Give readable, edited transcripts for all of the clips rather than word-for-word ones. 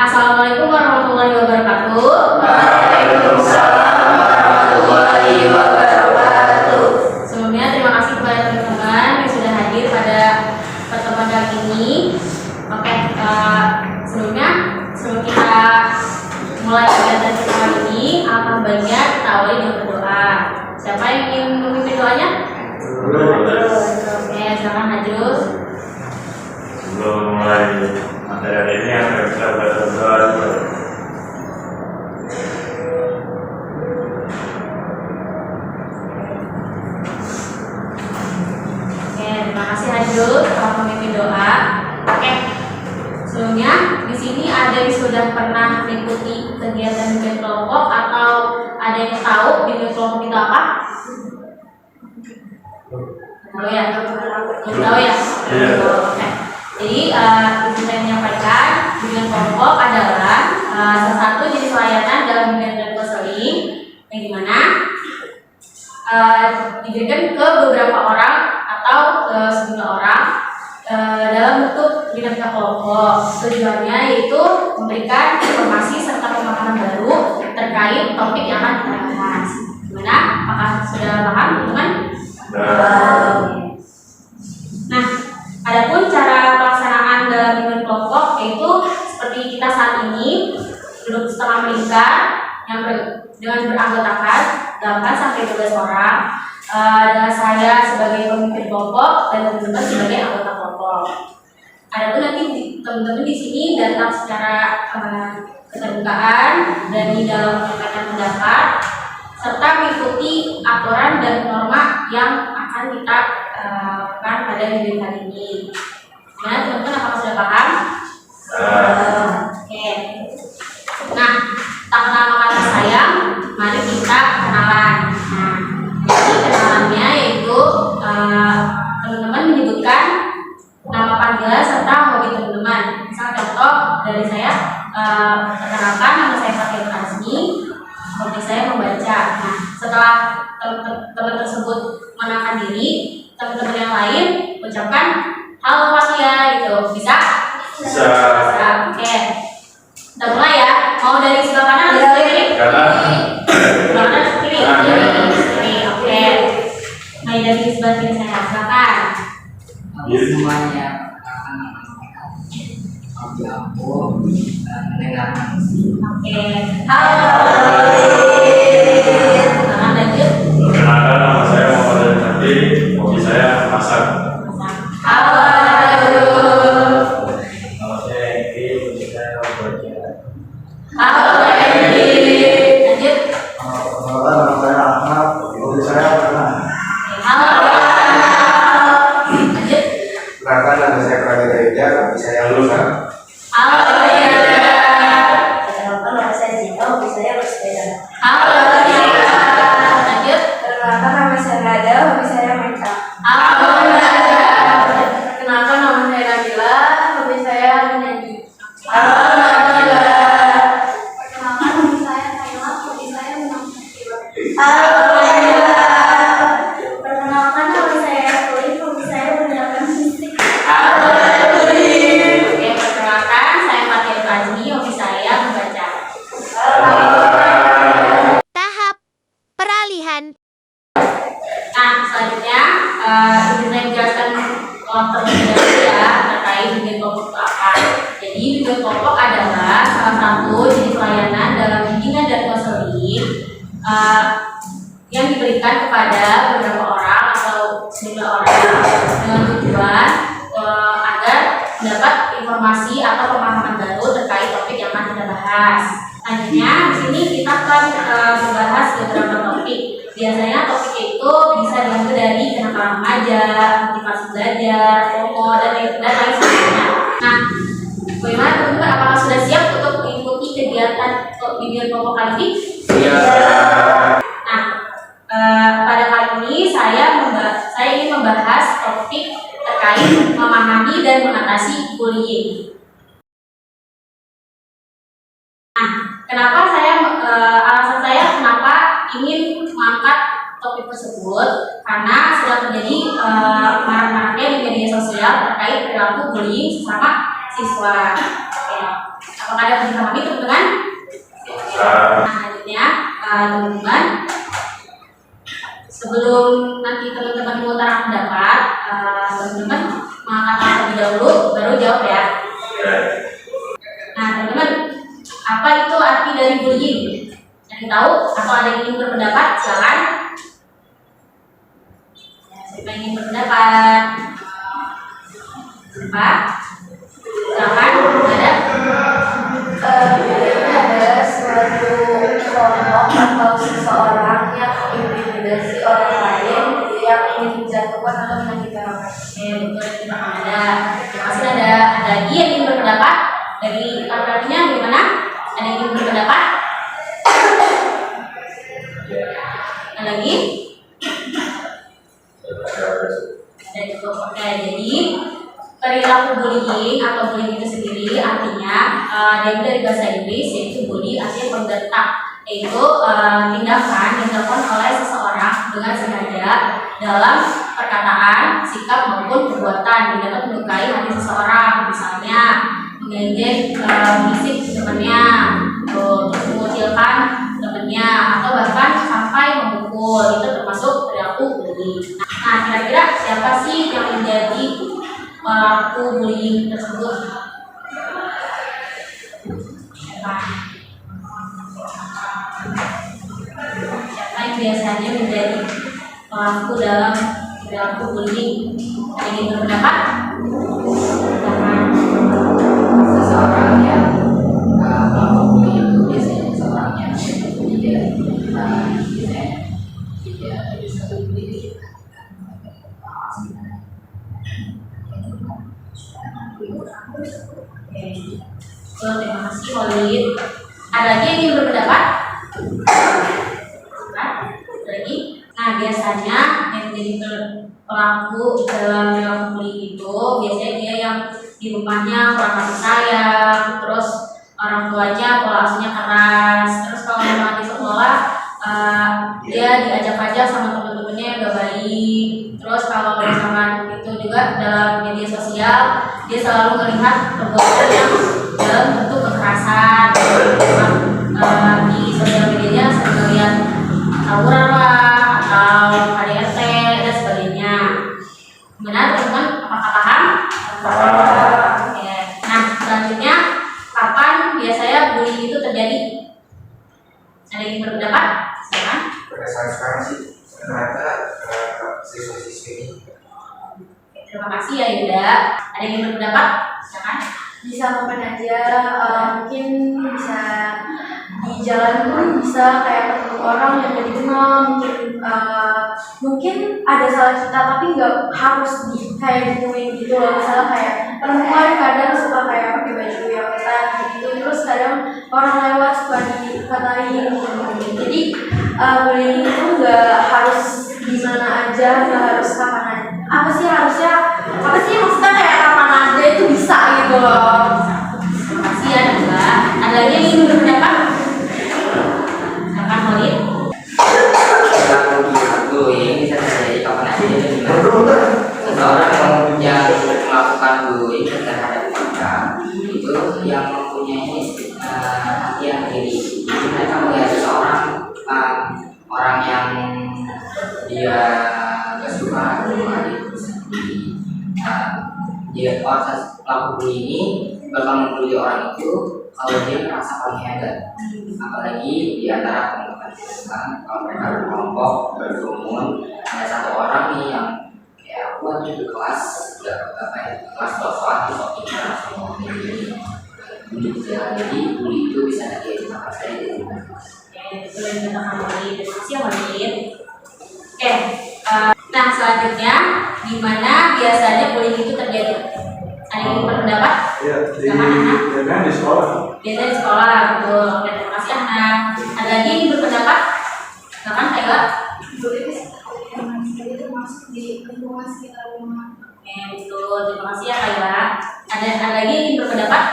Assalamualaikum warahmatullahi wabarakatuh. Waalaikumsalam warahmatullahi wabarakatuh. Sebelumnya terima kasih kepada teman-teman yang sudah hadir pada pertemuan kali ini. Oke, sebelum kita mulai kegiatan kita kali ini, alangkah baiknya kita awali dengan berdoa. Siapa yang ingin memimpin doanya? Oke, silakan Najrul. Sebelum mulai materi ini akan kita berdoa dulu. Oke, terima kasih Najrul telah memimpin doa. Oke, sebelumnya di sini ada yang sudah pernah mengikuti kegiatan bimbingan kelompok atau ada yang tahu bimbingan kelompok itu apa? Tahu ya? Belum tahu ya? Iya. Oke. Jadi izin saya menyampaikan bimbingan kelompok adalah salah satu jenis layanan dalam bimbingan dan konseling yang dimana diberikan ke beberapa orang atau ke sejumlah orang dalam bentuk dinamika kelompok. Tujuannya yaitu memberikan informasi serta pemahaman baru terkait topik yang akan kita bahas. Gimana? Apakah sudah paham, teman-teman? Nah, adapun cara pelaksanaan dalam bimbingan kelompok yaitu seperti kita saat ini duduk setengah melingkar yang dengan beranggotakan 8 sampai 12 orang. Dengan saya sebagai pemimpin kelompok dan teman-teman sebagai anggota kelompok. Adapun nanti teman-teman di sini datang secara keterbukaan dan di dalam menyampaikan pendapat serta mengikuti aturan dan norma yang akan kita lakukan pada bimbingan kali ini. Nah, teman-teman apakah sudah paham? Oke. Nah, tak kenal maka sayang, mari kita kenalan. Nah, jadi kenalannya yaitu teman-teman menyebutkan nama panggilan serta hobi teman-teman. Misal contoh dari saya, perkenalkan nama saya Fatir Azmi, hobi saya membaca. Nah, setelah teman tersebut mengenalkan diri, teman-teman yang lain ucapkan halo Fatia gitu. Bisa? Bisa. Oke. Kita mulai ya. Mau dari sebelah kanan atau sebelah kiri? Kanan. Sebelah kanan atau kiri? Kiri. Oke. Mulai dari sebelah kiri saya. Silakan. Semuanya aku mendengarkan. Oke. Halo. Silakan lanjut. Perkenalkan, nama saya Muhammad Nabi, hobi saya masak. Halo. Nama saya Eki, hobi saya membaca. Halo. Lanjut. Perkenalkan, nama saya Ahmad, hobi saya berenang. Halo. Lanjut. Perkenalkan, nama saya Pradita Ida, hobi saya lulusan. Halo. Perkenalkan, nama saya Zika, hobi saya bersepeda. Halo. Lanjut. Perkenalkan, nama saya Nada, hobi saya main kak. Halo. Perkenalkan, nama saya Nabila, hobi saya menyanyi. Halo. Perkenalkan, hobi saya Kayla, hobi saya menang. Halo. Perkenalkan, nama saya Kuli, hobi saya mendengarkan musik. Halo. Oke, perkenalkan saya Fatir Azmi, hobi saya membaca. Tahap peralihan. Nah, selanjutnya izin saya menjelaskan terlebih dahulu ya terkait bimbingan kelompok itu apa. Jadi bimbingan kelompok adalah salah satu jenis layanan dalam bimbingan dan konseling yang diberikan kepada beberapa orang atau sejumlah orang dengan tujuan agar mendapat informasi atau pemahaman baru terkait topik yang akan kita bahas. Selanjutnya di sini kita akan membahas beberapa topik. Biasanya topik itu bisa diambil dari kenakalan remaja, motivasi belajar, promo, dan lain sebagainya. Nah, bagaimana teman-teman? Apakah sudah siap untuk mengikuti kegiatan bimbingan kelompok kali ini? Iya. Nah, pada kali ini saya ingin membahas topik terkait memahami dan mengatasi bullying. Nah, kenapa alasan saya kenapa ingin mengangkat topik tersebut? Karena sedang terjadi marak-maraknya di media sosial terkait perilaku bullying sesama siswa. Oke. Apakah dapat dipahami teman-teman? Nah, selanjutnya teman-teman, sebelum nanti teman-teman mengutarakan pendapat, teman-teman mengatakan terlebih dahulu baru jawab ya. Nah teman-teman, apa itu arti dari bullying? Ada yang tahu atau ada yang ingin berpendapat? Silakan. Siapa yang ingin berpendapat? Apa? Silakan. Ada? Ada suatu kelompok atau seseorang yang mengintimidasi orang lain yang ingin menjatuhkan atau menyakitkan orang lain. Betul, kita ada. Terima kasih. Ada lagi yang ingin berpendapat? Dari artinya gimana? Ada yang ingin berpendapat? Ada lagi? Ada cukup. Oke, jadi perilaku bullying atau bullying itu sendiri artinya dari bahasa Inggris, yaitu bully artinya pembentak, yaitu tindakan yang dilakukan oleh seseorang dengan sengaja dalam perkataan, sikap maupun perbuatan yang dapat melukai hati seseorang, misalnya mengejek, mengisik temannya, terus mengucilkan temannya, atau bahkan sampai memukul. Itu termasuk perilaku bullying. Nah, kira-kira siapa sih yang menjadi pelaku bullying tersebut? Siapa yang biasanya menjadi pelaku dalam perilaku bullying? Ada yang ingin berpendapat? Seseorang yang melakukan bullying itu biasanya seseorang yang tidak bisa berdiri. Terima kasih Walid. Ada lagi yang ingin berpendapat? Lagi? Nah, biasanya yang menjadi pelaku dalam perilaku bullying itu biasanya dia yang di rumahnya kurang kasih sayang, terus orang tuanya pola asuhnya keras, terus kalau memang di sekolah dia diajak-ajak sama teman-temannya yang gak baik, terus kalau misalkan itu juga dalam media sosial dia selalu melihat perbuatan yang dalam bentuk kekerasan. Di sosial medianya sering melihat tawuran lah atau KDRT dan sebagainya. Benar teman-teman? Apakah paham? Oke. Nah, selanjutnya kapan biasanya bullying itu terjadi? Ada yang ingin berpendapat? Silakan. Berdasarkan sekarang sih ternyata siswa-siswi ini. Terima kasih ya Yuda. Ada yang ingin berpendapat? Silakan. Bisa kapan aja, mungkin bisa di jalan pun bisa kayak ketemu orang yang gak dikenal, mungkin ada salah kita tapi nggak harus kayak gituin gitu loh. Misalnya kayak perempuan kadang suka kayak pakai baju yang ketat gitu, terus kadang orang lewat suka dikatain gitu. Jadi bullying itu nggak harus di mana aja, nggak harus kapan aja. Apa sih maksudnya kayak kapan aja itu bisa gitu loh. Terima kasih ya Mbak. Ada lagi yang ingin berpendapat? Silakan Walid. Bullying bisa terjadi kapan aja dan di mana. Seseorang yang melakukan bullying terhadap kita itu yang mempunyai hati yang diri. Jadi mereka melihat seseorang orang yang dia gak suka dengan diri sendiri. Dia pelaku bully ini bakal membuli orang itu kalau dia merasa paling hebat. Apalagi di antara teman-teman kalau mereka berkelompok berkerumun, ada satu orang nih yang kayak aku aja di kelas kelas soal jadi bully itu bisa terjadi apa saja di rumah. Betul yang dikatakan Walid. Terima kasih ya Walid. Oke. Nah selanjutnya, di mana biasanya bullying itu terjadi? Ada yang ingin berpendapat? Iya, di sekolah. Biasanya di sekolah, betul. Oke, terima kasih Ana. Ada lagi yang ingin berpendapat? Silakan Kayla. Itu masuk di lingkungan sekitar rumah. Oke, betul. Terima kasih ya Kayla. Ada lagi yang ingin berpendapat?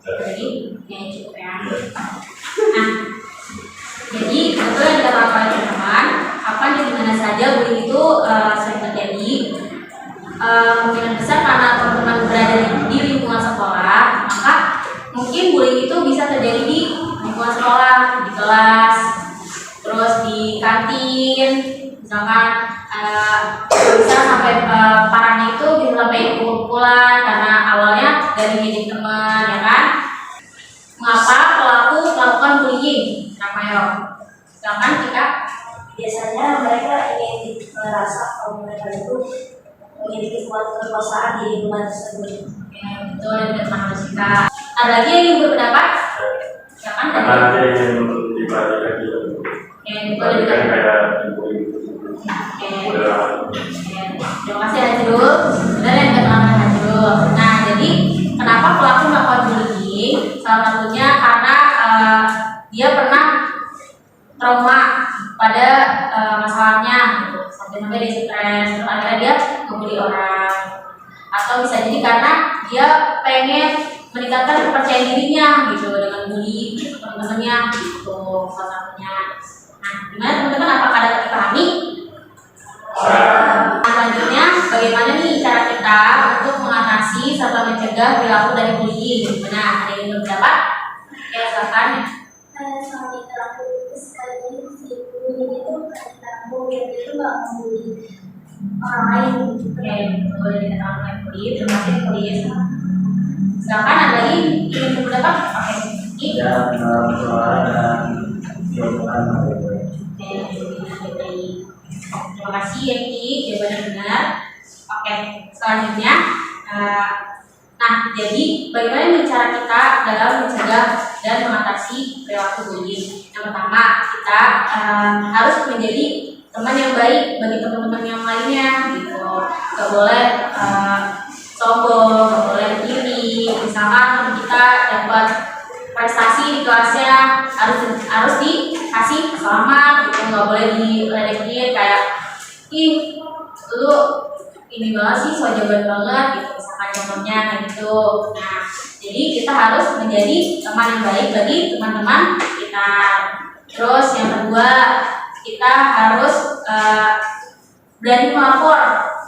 Jadi, ya cukup ya. Nah, jadi betul yang dikatakan oleh teman-teman, kapan dan di mana saja bullying itu sering terjadi. Kemungkinan besar karena teman-teman berada di kelas, terus di kantin, misalkan bisa sampai parahnya itu bisa sampai pukul-pukulan karena awalnya dari ngejek teman, ya kan? Mengapa pelaku melakukan bullying? Ramayo, misalkan kita Biasanya mereka ingin merasa kalau mereka itu memiliki kekuasaan di lingkungan tersebut. itu dari teman kita. Ada lagi yang ingin berpendapat? Silakan. Karena dia ingin dibalik lagi. Itu dari Kan kayak ibu Terima kasih Hajrul. Benar yang keterangan Hajrul. Nah, jadi kenapa pelaku melakukan bullying? Salah satunya karena dia pernah trauma pada masalahnya, gitu. Sampai dia stres, terus akhirnya dia ngebully orang. Atau bisa jadi karena dia pengen meningkatkan kepercayaan dirinya, gitu, dengan bully teman-temannya, gitu, salah satunya. Nah, gimana teman-teman? Apakah dapat dipahami? Selanjutnya, bagaimana nih cara kita untuk mengatasi serta mencegah perilaku dari bullying? Nah, ada yang berpendapat? Oke, silakan. Sama di perilaku sekali si bullying itu karena mungkin itu nggak membuli orang lain. Oke, boleh dikatakan bullying. Terima kasih bullying. Silakan, ada lagi ingin berpendapat? Oke, ini. Dan suara dan jawaban. Terima kasih Yeki, jawabannya benar. Oke, selanjutnya, nah jadi bagaimana nih cara kita dalam mencegah dan mengatasi perilaku bullying? Yang pertama, kita harus menjadi teman yang baik bagi teman-teman yang lainnya, gitu. Gak boleh sombong, gak boleh iri. Misalkan kita dapat prestasi di kelasnya harus dikasih selamat, gitu, nggak boleh diledekin kayak ih lu ini banget sih, so jagoan banget, gitu, misalkan contohnya kayak gitu. Nah, jadi kita harus menjadi teman yang baik bagi teman-teman kita. Terus yang kedua, kita harus berani melapor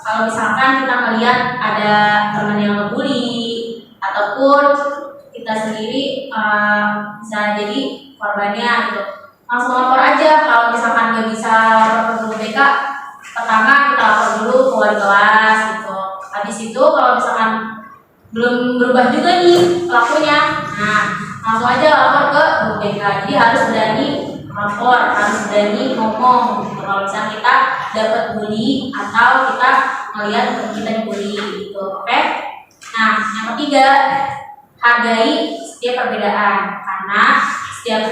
kalau misalkan kita melihat ada teman yang ngebully ataupun kita sendiri bisa jadi korbannya, gitu. Langsung lapor aja. Kalau misalkan nggak bisa lapor ke guru BK, pertama kita lapor dulu ke wali kelas, gitu. Habis itu kalau misalkan belum berubah juga nih pelakunya, nah langsung aja lapor ke guru BK. Jadi harus berani lapor, harus berani ngomong, gitu. Kalau misalnya kita dapat bully atau kita melihat teman kita dibully, gitu. Oke? Nah, yang ketiga, hargai setiap perbedaan, karena setiap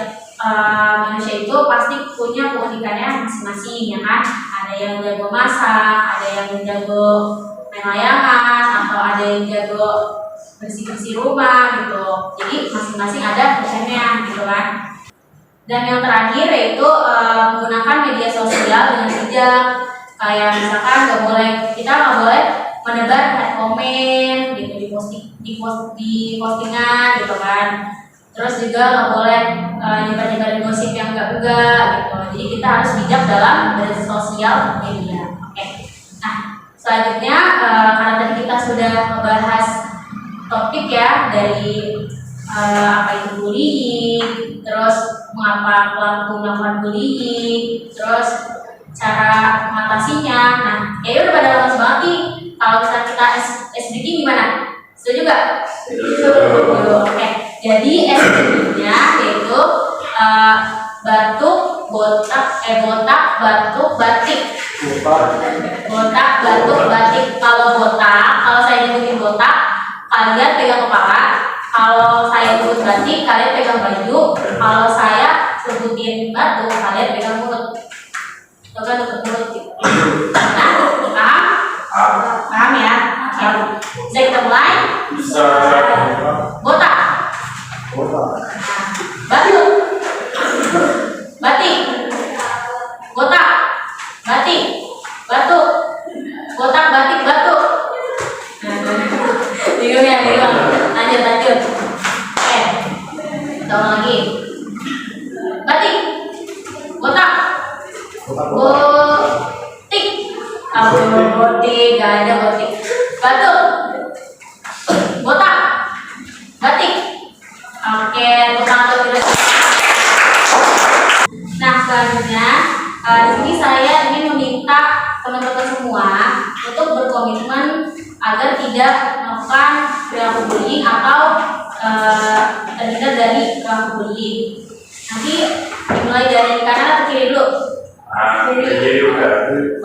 manusia itu pasti punya keunikannya masing-masing, ya kan? Ada yang jago masak, ada yang jago main layangan, atau ada yang jago bersih-bersih rumah, gitu. Jadi masing-masing ada keunikannya, gitu kan? Dan yang terakhir yaitu menggunakan media sosial dengan bijak. Kayak misalkan kita nggak boleh menebar hate comment, gitu, di postingan, gitu kan. Terus juga nggak boleh nyebar-nyebarin gosip yang enggak, gitu. Jadi kita harus bijak dalam bersosial media. Oke. Nah, selanjutnya karena tadi kita sudah membahas topik ya dari apa itu bullying, terus mengapa pelaku melakukan bullying, terus cara mengatasinya. Nah, kayaknya udah pada lemas banget nih. Kalau misalnya kita SDG gimana? Setuju nggak? Setuju. Oke. Jadi SDG-nya yaitu botak, batuk, batik. Botak, batuk, batik. Kalau saya nyebutin botak, kalian pegang kepala. Kalau saya sebut batik, kalian pegang baju. Kalau saya sebutin batuk, kalian pegang mulut. Coba tutup mulut, gitu. Nah, paham ya? Oke. Bisa kita mulai? Bisa. Botak, batuk, batik, botak, batik, batuk, botak, batik, batuk. Bingung ya, bingung. Lanjut. Oke, kita ulang lagi. Batik, botak, botik. Botik, gak ada botik. Batuk, botak, batik. Oke, tepuk tangan untuk kita. Di sini saya ingin meminta teman-teman semua untuk berkomitmen agar tidak melakukan perilaku bullying atau terhindar dari perilaku bullying. Nanti dimulai dari kanan atau kiri dulu? Jadi udah.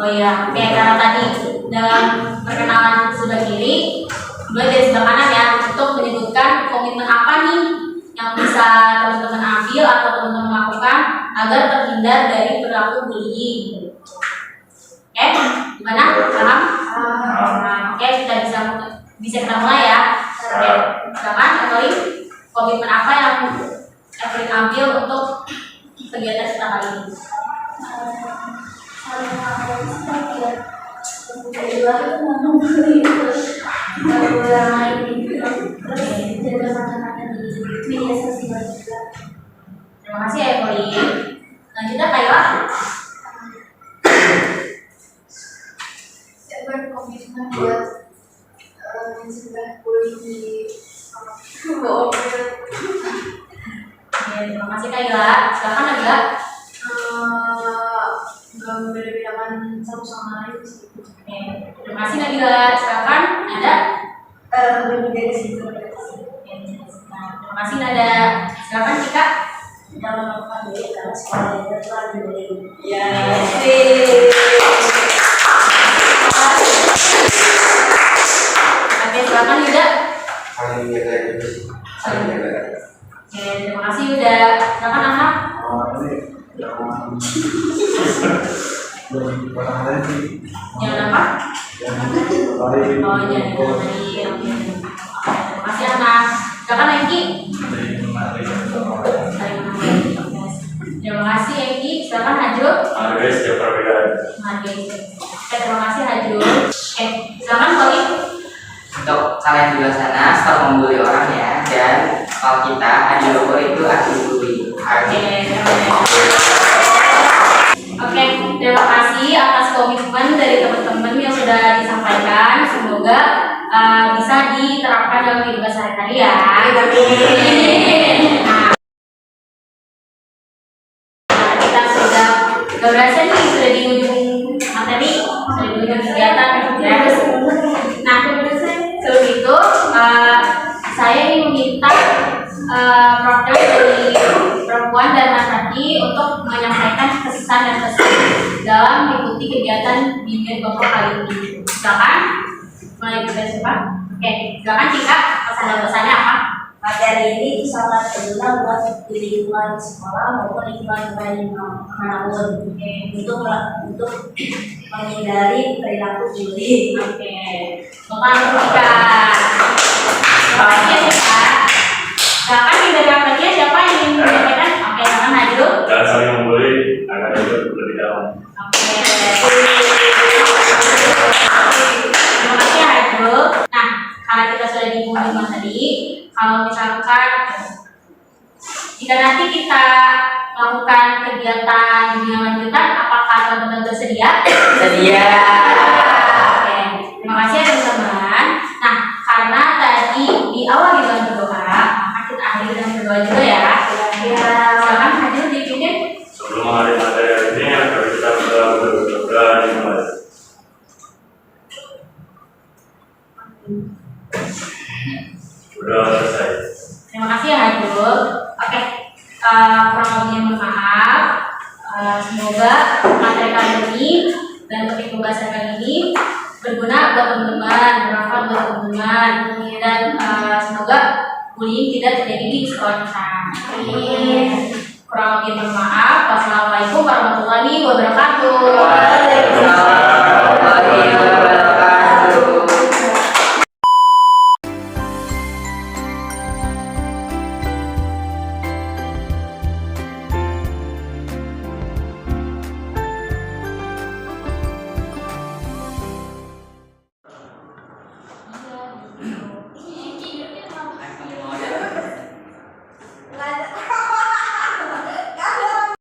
Oh iya, oke, karena tadi dalam perkenalan sebelah kiri, mulai dari sebelah kanan ya, untuk menyebutkan komitmen apa nih yang bisa teman-teman ambil atau teman-teman lakukan agar terhindar dari perilaku bullying. Oke, gimana? Paham? Oke, kita bisa kita mulai ya. Oke, silakan Emily, komitmen apa yang Emily ambil untuk kegiatan kita kali ini? Terima kasih ya Emily. Lanjutnya Kayla. Saya berkomitmen buat mencegah bullying di bawah umur. Terima kasih Kayla. Silakan Nabila. Nggak membeda-bedakan satu sama lain sih. Oke, terima kasih Nabila. Silakan Nada. Berbeda sih. Terima kasih Nada. Silakan Cika. Tidak melakukan bullying karena sekolah itu telah dibullying. Ya. Oke, silakan Yuda. Saling jaga itu sih. Saling jaga. Oke, terima kasih Yuda. Silakan Ahmad. Ini yang belum pernah ada sih. Jangan apa? Yang tadi. Oh, jangan tadi. Terima kasih Ahmad. Silakan Eki. Terima kasih Eki. Silakan Hajrul. Ada setiap perbedaan. Oke, terima kasih Hajrul. Oke, silakan Koli. Untuk kalian di luar sana, stop membuli orang ya. Dan kalau kita adu logo itu anti bully. Oke, terima kasih atas komitmen dari teman-teman yang sudah disampaikan. Semoga bisa diterapkan dalam kehidupan sehari-hari ya. Nah, kita sudah gak berasa nih, sudah di ujung materi, sudah di ujung kegiatan ya. Nah, sebelum itu saya ingin meminta program dari perempuan dan laki-laki untuk menyampaikan pesan dan pesan dalam mengikuti kegiatan bimbingan kelompok kali ini. Silakan, mulai dari siapa? Oke, silakan Cika, pesan dan pesannya apa? Materi ini sangat berguna buat di lingkungan sekolah maupun lingkungan lain manapun untuk menghindari perilaku bullying. Oke, Bapak Cika. Terima kasih ya Cika. Silakan nih dari laki-laki siapa yang ingin menyampaikan? Oke, silakan Hajrul. Jangan saling membuli agar itu lebih dalam. Oke. Terima kasih ya Hajrul. Nah, karena kita sudah di ujung tadi, kalau misalkan jika nanti kita melakukan kegiatan yang lanjutan, apakah teman-teman bersedia? Sedia. Oke, terima kasih ya teman-teman. Nah, karena tadi di awal dengan berdoa, maka kita akhiri dengan berdoa juga ya. Silakan hadir dipimpin. Sebelum menghadiri materi ini, agar kita bisa berdoa dimulai. Sudah selesai. Terima kasih ya Hajrul. Oke, kurang lebihnya mohon maaf. Semoga materi kali ini dan topik pembahasan kali ini berguna buat teman-teman, bermanfaat buat teman-teman, dan semoga bullying tidak terjadi di sekolah kita. Kurang lebih mohon maaf. Wassalamualaikum warahmatullahi wabarakatuh. Waalaikumsalam warahmatullahi wabarakatuh.